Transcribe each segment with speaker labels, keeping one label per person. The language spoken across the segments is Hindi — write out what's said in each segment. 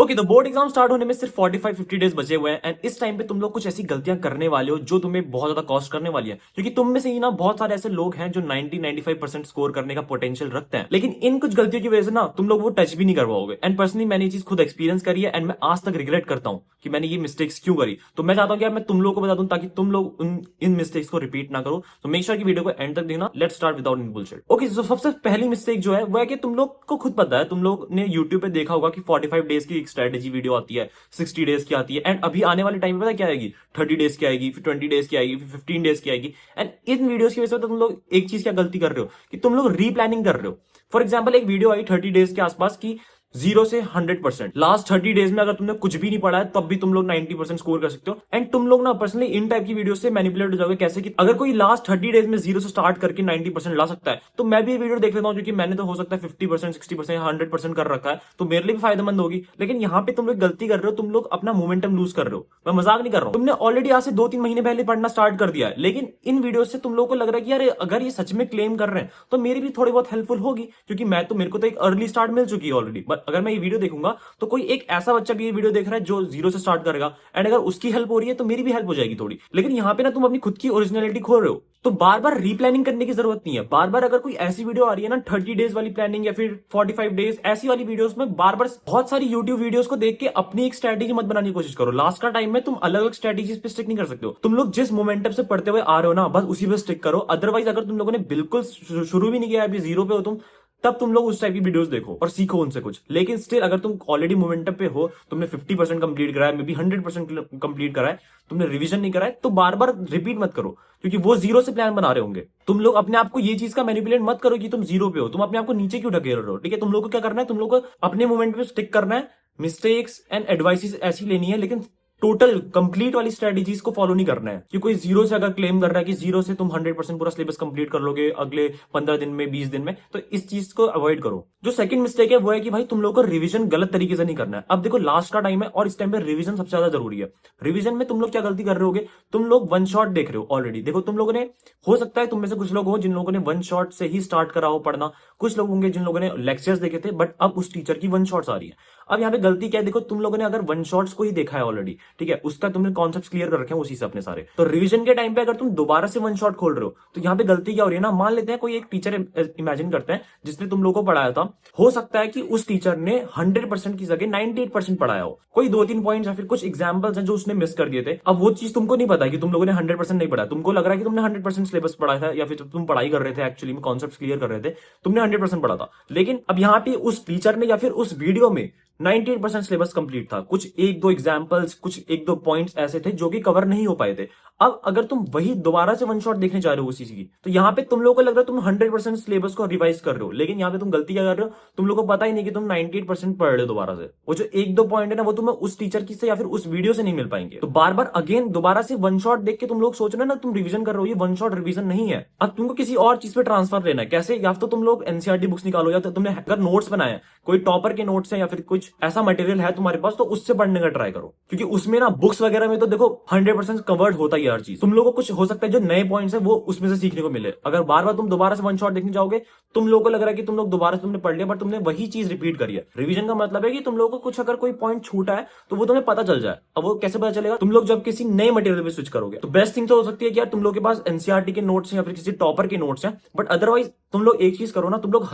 Speaker 1: ओके, तो बोर्ड एग्जाम स्टार्ट होने में सिर्फ 45-50 डेज बचे हुए हैं एंड इस टाइम पे तुम लोग कुछ ऐसी गलतियां करने वाले हो जो तुम्हें बहुत ज्यादा कॉस्ट करने वाली है, क्योंकि तुम में से ही ना बहुत सारे ऐसे लोग हैं जो 90-95% स्कोर करने का पोटेंशियल रखते हैं, लेकिन इन कुछ गलतियों की वजह से ना तुम लोग वो टच भी नहीं कर पाओगे। एंड पर्सनली मैंने ये चीज खुद एक्सपीरियंस करी है एंड मैं आज तक रिग्रेट करता हूं कि मैंने ये मिस्टेक्स क्यों करी। तो मैं चाहता हूं कि यार मैं तुम लोगों को बता दूं ताकि तुम लोग इन मिस्टेक्स को रिपीट ना करो। तो मेक श्योर कि वीडियो को एंड तक देखना। Let's start without any bullshit. Okay, तो सबसे पहली मिस्टेक जो है वो है कि तुम लोग को खुद पता है, तुम लोग ने यूट्यूब पे देखा होगा कि 45 डेज की एक स्ट्रेटेजी वीडियो आती है, 60 डेज की आती है एंड अभी आने वाले टाइम में पता क्या आएगी, 30 डेज की आएगी, फिर 20 डेज की आएगी, फिर 15 डेज की आएगी। एंड इन वीडियोस की वजह से तो तुम लोग एक चीज क्या गलती कर रहे हो कि तुम लोग रीप्लानिंग कर रहे हो। फॉर एग्जाम्पल, एक वीडियो आई 30 डेज के आसपास की 0 से 100%। लास्ट 30 डेज में अगर तुमने कुछ भी नहीं पढ़ा है तब भी तुम लोग 90% स्कोर कर सकते हो। एंड तुम लोग ना पर्सनली इन टाइप की वीडियो से मैनिपुलेट हो जाओगे। कैसे कि अगर कोई लास्ट 30 डेज में 0 से स्टार्ट करके 90% ला सकता है तो मैं भी ये वीडियो देख लेता हूँ, क्योंकि मैंने तो हो सकता है 50%, 60%, 100% कर रखा है, तो मेरे लिए भी फायदेमंद होगी। लेकिन यहाँ पे तुम लोग गलती कर रहे हो, तुम लोग अपना मोमेंटम लूज कर रहे हो। मैं मजाक नहीं कर रहा हूँ, तुमने ऑलरेडी आज से 2-3 महीने पहले पढ़ना स्टार्ट कर दिया है, लेकिन इन वीडियो से तुम लोग को लग रहा है कि यार अगर ये सच में क्लेम कर रहे हैं तो मेरी भी थोड़ी बहुत हेल्पफुल होगी, क्योंकि मेरे को तो एक अर्ली स्टार्ट मिल चुकी है ऑलरेडी। बट अगर मैं ये वीडियो देखूंगा तो कोई एक ऐसा बच्चा भी ये वीडियो देख रहा है जो 0 से स्टार्ट करेगा एंड अगर उसकी हेल्प हो रही है तो मेरी भी हेल्प हो जाएगी थोड़ी। लेकिन यहाँ पे ना तुम अपनी खुद की ओरिजिनलिटी खो रहे हो। तो बार बार रीप्लानिंग करने की जरूरत नहीं है। बार बार अगर कोई ऐसी वीडियो आ रही है ना 30 डेज वाली प्लानिंग या फिर 45 डेज ऐसी वाली वीडियोस में बार बार बहुत सारी यूट्यूब वीडियोस को देख के अपनी एक स्ट्रेटेजी मत बनाने की कोशिश करो। लास्ट का टाइम में तुम अलग अलग स्ट्रेटेजीज पे स्टिक नहीं कर सकते हो। तुम लोग जिस मोमेंटम से पढ़ते हुए आ रहे हो ना बस उसी पे स्टिक करो। अदरवाइज अगर तुम लोगों ने बिल्कुल शुरू भी नहीं किया, अभी 0 पे हो तुम, तब तुम लोग उस टाइप की वीडियोस देखो और सीखो उनसे कुछ। लेकिन स्टिल अगर तुम ऑलरेडी मोमेंटम पे हो, तुमने 50% कंप्लीट करा है, मे बी 100% कंप्लीट करा है, तुमने रिवीजन नहीं करा है, तो बार बार रिपीट मत करो, क्योंकि वो 0 से प्लान बना रहे होंगे। तुम लोग अपने आप को ये चीज का मैनिपुलेट मत करो कि तुम 0 पे हो, तुम अपने आप को नीचे क्यों ढकेल रहे हो। ठीक है, तुम लोग को क्या करना है, तुम लोग को अपने मोमेंट पे स्टिक करना है, मिस्टेक्स एंड एडवाइसेस ऐसी लेनी है, लेकिन टोटल कंप्लीट वाली स्ट्रेटेजीज को फॉलो नहीं करना है। कि कोई 0 से अगर क्लेम कर रहा है कि 0 से तुम 100% पूरा सिलेबस कंप्लीट कर लोगे अगले 15 दिन में, 20 दिन में, तो इस चीज को अवॉइड करो। जो सेकंड मिस्टेक है वो है कि भाई तुम लोग को रिवीजन गलत तरीके से नहीं करना है। अब देखो लास्ट का टाइम है और इस टाइम पे रिवीजन सबसे ज्यादा जरूरी है। रिवीजन में तुम लोग क्या गलती कर रहे होगे, तुम लोग वन शॉट देख रहे हो ऑलरेडी। देखो तुम लोगों ने, हो सकता है तुम में से कुछ लोग हो जिन लोगों ने वन शॉट से ही स्टार्ट करा हो पढ़ना, कुछ लोग होंगे जिन लोगों ने लेक्चर्स देखे थे बट अब उस टीचर की वन शॉट्स आ रही है। अब यहाँ पे गलती क्या है, देखो तुम लोगों ने अगर वन शॉट्स को ही देखा है ऑलरेडी, ठीक है, उसका तुमने कॉन्सेप्ट क्लियर कर रखे हैं उसी से अपने सारे, तो रिवीजन के टाइम पे अगर तुम दोबारा से वन शॉट खोल रहे हो तो यहाँ पे गलती क्या हो रही है ना, मान लेते हैं कोई एक टीचर इमेजिन करते हैं जिसने तुम लोगों को पढ़ाया था, हो सकता है कि उस टीचर ने 100% की जगह 98% पढ़ाया हो। कोई 2-3 पॉइंट्स या फिर कुछ एग्जांपल्स हैं जो उसने मिस कर दिए थे। अब वो चीज तुमको नहीं पता कि तुम लोगों ने 100% नहीं पढ़ा, तुमको लग रहा है कि तुमने 100% सिलेबस पढ़ा था या फिर तुम पढ़ाई कर रहे थे, एक्चुअली में कॉन्सेप्ट क्लियर कर रहे थे, तुमने 100% पढ़ा था। लेकिन अब यहाँ पे उस टीचर ने या फिर उस वीडियो में 98% सिलेबस कंप्लीट था, कुछ 1-2 एग्जांपल्स, कुछ 1-2 पॉइंट्स ऐसे थे जो कि कवर नहीं हो पाए थे। अब अगर तुम वही दोबारा से वन शॉट देखने जा रहे हो उसी की, तो यहाँ पे तुम लोगों को लग रहा है तुम 100% सिलेबस को रिवाइज कर रहे हो, लेकिन यहाँ पे तुम गलती क्या कर रहे हो, तुम लोगों को पता ही नहीं कि तुम 98% पढ़ रहे हो दोबारा से। वो जो 1-2 पॉइंट है ना वो तुम्हें उस टीचर की से या फिर उस वीडियो से नहीं मिल पाएंगे। तो बार बार अगेन दोबारा से वन शॉट देख के तुम लोग सोच रहे हो ना तुम रिवीजन कर रहे हो, ये वन शॉट रिवीजन नहीं है। अब तुमको किसी और चीज पे ट्रांसफर लेना है। कैसे, या तो तुम लोग एनसीईआरटी बुक्स निकालो, या तो तुमने अगर नोट्स बनाए, कोई टॉपर के नोट्स है या फिर कुछ ऐसा मटेरियल है तुम्हारे पास, तो उससे पढ़ने का ट्राई करो, क्योंकि उसमें ना बुक्स वगैरह में तो देखो 100% कवर्ड होता ही हर चीज। तुम लोगों को कुछ हो सकता है जो नए पॉइंट्स है वो उसमें से सीखने को मिले। अगर बार बार तुम दोबारा से वन शॉट देखने जाओगे, तुम लोगों को लग रहा है कि तुम लोग दोबारा से तुमने पढ़ लिया, बट तुमने वही चीज रिपीट करी है। रिवीजन का मतलब है कि तुम लोगों को कुछ अगर कोई पॉइंट छूटा है तो वो तुम्हें पता चल जाए। अब वो कैसे पता चलेगा, तुम लोग जब किसी नए मटेरियल पे स्विच करोगे। तो बेस्ट थिंग तो हो सकती है कि यार तुम लोग के पास एनसीईआरटी के नोट्स हैं या फिर किसी टॉपर के नोट्स हैं, बट अदरवाइज तुम लोग एक चीज करो ना, तुम लोग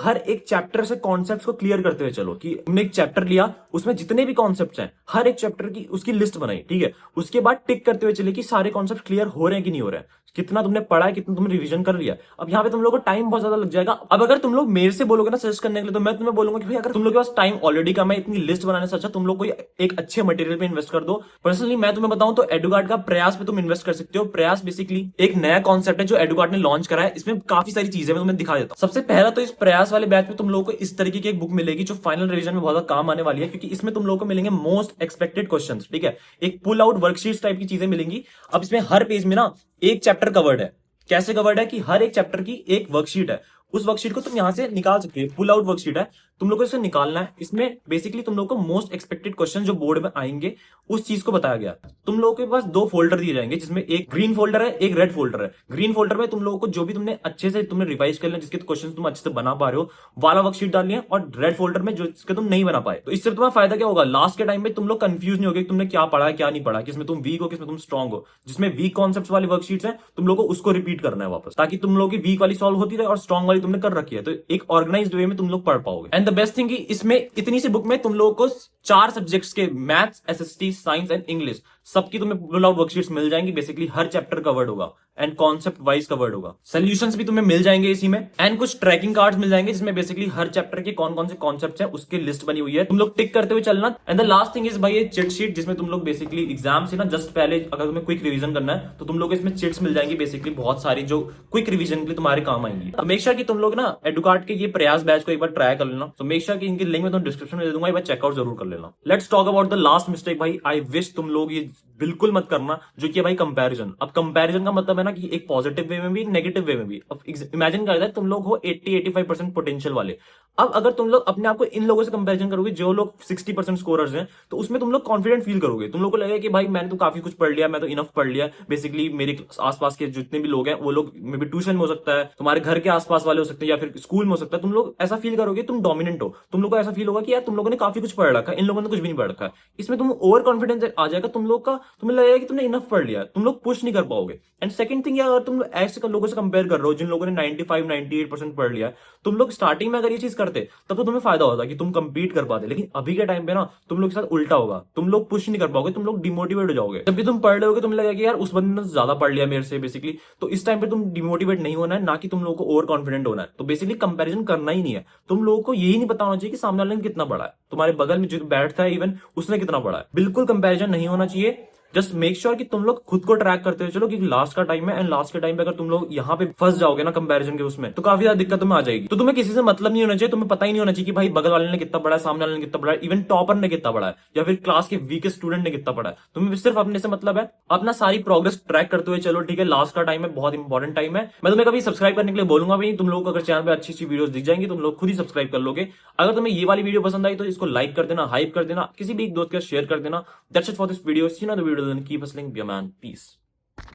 Speaker 1: हर एक चैप्टर से कॉन्सेप्ट्स को क्लियर करते हुए चलो। कि तुमने एक चैप्टर लिया, उसमें जितने भी कॉन्सेप्ट्स हैं हर एक चैप्टर की उसकी लिस्ट बनाई, ठीक है, उसके बाद टिक करते हुए चले कि सारे कॉन्सेप्ट क्लियर हो रहे हैं कि नहीं हो रहे हैं, कितना तुमने पढ़ा है, कितना तुमने रिवीजन कर लिया। अब यहाँ पे तुम लोग को टाइम बहुत ज्यादा लग जाएगा। अब अगर तुम लोग मेरे से बोलोगे ना सजेस्ट करने के लिए, तो मैं तुम्हें बोलूंगा कि भाई अगर तुम लोग के पास टाइम ऑलरेडी कम है, इतनी लिस्ट बनाने से अच्छा तुम लोग कोई एक अच्छे मटेरियल पे इन्वेस्ट कर दो। पर्सनली मैं तुम्हें बताऊं तो एडुगार्ड का प्रयास पे तुम इन्वेस्ट कर सकते हो। प्रयास बेसिकली एक नया कॉन्सेप्ट है जो एडुगार्ड ने लॉन्च करा है। इसमें काफी सारी चीजें मैं तुम्हें दिखा देता हूं। सबसे पहला तो इस प्रयास वाले बैच में तुम लोगों को इस तरीके की एक बुक मिलेगी जो फाइनल रिवीजन में बहुत ज्यादा काम आने वाली है, क्योंकि इसमें तुम लोगों को मिलेंगे मोस्ट एक्सपेक्टेड क्वेश्चंस, ठीक है, एक पुल आउट वर्कशीट टाइप की चीजें मिलेंगी। अब इसमें हर पेज में ना एक चैप्टर कवर्ड है। कैसे कवर्ड है कि हर एक चैप्टर की एक वर्कशीट है, उस वर्कशीट को तुम यहां से निकाल सकते हो, पुल आउट वर्कशीट है। तुम लोग को इसे निकालना है। इसमें बेसिकली तुम लोग को मोस्ट एक्सपेक्टेड क्वेश्चन जो बोर्ड में आएंगे उस चीज को बताया गया। तुम लोगों के पास दो फोल्डर दिए जाएंगे, जिसमें एक ग्रीन फोल्डर है, एक रेड फोल्डर है। ग्रीन फोल्डर में तुम लोगों को जो भी तुमने अच्छे से तुमने रिवाइज कर लिया, जिसके क्वेश्चन तुम अच्छे से बना पा रहे हो, वाला वर्कशीट डालनी है, और रेड फोल्डर में जो जिसके तुम नहीं बना पाए। तो इससे तुम्हारा फायदा क्या होगा, लास्ट के टाइम में तुम लोग कंफ्यूज नहीं होगे कि तुमने क्या पढ़ा है क्या नहीं पढ़ा, किसमें तुम वीक हो किसमें तुम स्ट्रॉन्ग हो। जिसमें वीक कॉन्सेप्ट वाली वर्कशीट्स हैं तुम लोग को उसको रिपीट करना है वापस, ताकि तुम लोग की वीक वाली सॉल्व होती रहे और स्ट्रॉन्ग वाली तुमने कर रखी है, तो एक ऑर्गेनाइज्ड वे में तुम लोग पढ़ पाओगे। एंड द बेस्ट थिंग इसमें इतनी सी बुक में तुम लोगों को 4 सब्जेक्ट्स के maths, SST, science and English सबकी तुम्हें पुल आउट वर्कशीट्स मिल जाएंगी। बेसिकली हर चैप्टर कवर्ड होगा एंड कॉन्सेप्ट वाइज कवर्ड होगा। सोल्यूशंस भी तुम्हें मिल जाएंगे इसी में, एंड कुछ ट्रैकिंग कार्ड्स मिल जाएंगे जिसमें बेसिकली हर चैप्टर के कौन कौन से कॉन्सेप्ट्स हैं उसकी लिस्ट बनी हुई है, तुम लोग टिक करते हुए चलना। And the last thing is भाई ये चिट शीट, जिसमें तुम लोग बेसिकली एग्जाम से ना जस्ट पहले अगर तुम्हें क्विक रिवीजन करना है तो तुम लोग इसमें चिट्स मिल जाएंगी बेसिकली बहुत सारी, जो क्विक रिवीजन के लिए तुम्हारे काम आएंगी। तो मेक श्योर कि तुम लोग ना एडुकार्ड के ये प्रयास बैच को एक बार ट्राई कर लेना। तो मेक श्योर कि इनकी लिंक मैं तुम डिस्क्रिप्शन में दे दूंगा, एक बार चेकआउट जरूर कर लेना। Let's talk about the last mistake भाई। आई विश तुम लोग ये बिल्कुल मत करना, जो कि भाई कंपैरिजन। अब कंपैरिजन का मतलब है ना कि एक पॉजिटिव वे में भी एक नेगेटिव वे में भी। अब इमेजिन करता है तुम लोग हो 80-85% पोटेंशियल वाले। अब अगर तुम लोग अपने आप को इन लोगों से कंपैरिजन करोगे जो लोग 60% स्कोरर्स हैं, तो उसमें तुम लोग कॉन्फिडेंट फील करोगे। तुम लोग को लगेगा कि भाई मैंने तो काफी कुछ पढ़ लिया, मैं तो इनफ पढ़ लिया। बेसिकली मेरे आसपास के जितने भी लोग हैं वो लोग मे बी ट्यूशन में हो सकता है, तुम्हारे घर के आसपास वाले हो सकते हैं, या फिर स्कूल में हो सकता है। तुम लोग ऐसा फील करोगे तुम डोमिनेंट हो। तुम लोग को ऐसा फील होगा कि यार तुम लोगों ने काफी कुछ पढ़ रखा है, इन लोगों ने कुछ भी नहीं पढ़ रखा है। इसमें तुम ओवर कॉन्फिडेंस आ जाएगा तुम लोग का, तुम्हें लगेगा कि तुमने इनफ पढ़ लिया, तुम लोग पुश नहीं कर पाओगे। एंड सेकंड थिंग, अगर तुम ऐसे लोगों से कंपेयर कर रहे हो जिन लोगों ने 95-98% पढ़ लिया, तुम लोग स्टार्टिंग में अगर ये चीज करते तब तो तुम्हें फायदा होता कि तुम कंपीट कर पाते। लेकिन अभी के टाइम पे ना तुम लोग के साथ उल्टा होगा, तुम लोग पुश नहीं कर पाओगे, तुम लोग डिमोटिवेट हो जाओगे। जब भी तुम पढ़ रहे होगे तुम्हें लगेगा कि यार उस बंदे ने ज्यादा पढ़ लिया मेरे से बेसिकली। तो इस टाइम पे तुम डिमोटिवेट नहीं होना है, ना कि तुम लोगों को ओवर कॉन्फिडेंट होना है। तो बेसिकली कंपैरिजन करना ही नहीं है। तुम लोगों को यही नहीं पता होना चाहिए कि सामने वाले ने कितना पढ़ा है, तुम्हारे बगल में जो बैठता है इवन उसने कितना पढ़ा है। बिल्कुल कंपैरिजन नहीं होना चाहिए। जस्ट मेक श्योर कि तुम लोग खुद को ट्रैक करते हुए चलो, क्योंकि लास्ट का टाइम है, एंड लास्ट के टाइम पे अगर तुम लोग यहाँ पे फंस जाओगे ना कंपैरिजन के उसमें, तो काफी ज्यादा दिक्कत तुम्हें आ जाएगी। तो तुम्हें किसी से मतलब नहीं होना चाहिए, तुम्हें पता ही नहीं होना चाहिए कि भाई बगल वाले ने कितना पढ़ा है, सामने वाले ने कितना पढ़ा है, इवन टॉपर ने कितना पढ़ा है, या फिर क्लास के वीकेस्ट स्टूडेंट ने कितना पढ़ा है। तुम्हें सिर्फ अपने से मतलब है, अपना सारी प्रोग्रेस ट्रैक करते हुए चलो। ठीक है, लास्ट का टाइम है, बहुत इंपॉर्टेंट टाइम है। मैं तुम्हें कभी सब्सक्राइब करने के लिए बोलूंगा भी, तुम लोग अगर चैनल पे अच्छी अच्छी वीडियोस दिख जाएंगी तुम लोग खुद ही सब्सक्राइब कर लोगे। अगर तुम्हें ये वाली वीडियो पसंद आई तो इसको लाइक कर देना, हाइप कर देना, किसी भी एक दोस्त के साथ शेयर कर देना। That's it for this video. See you in the video, then keep hustling, be a man, piece.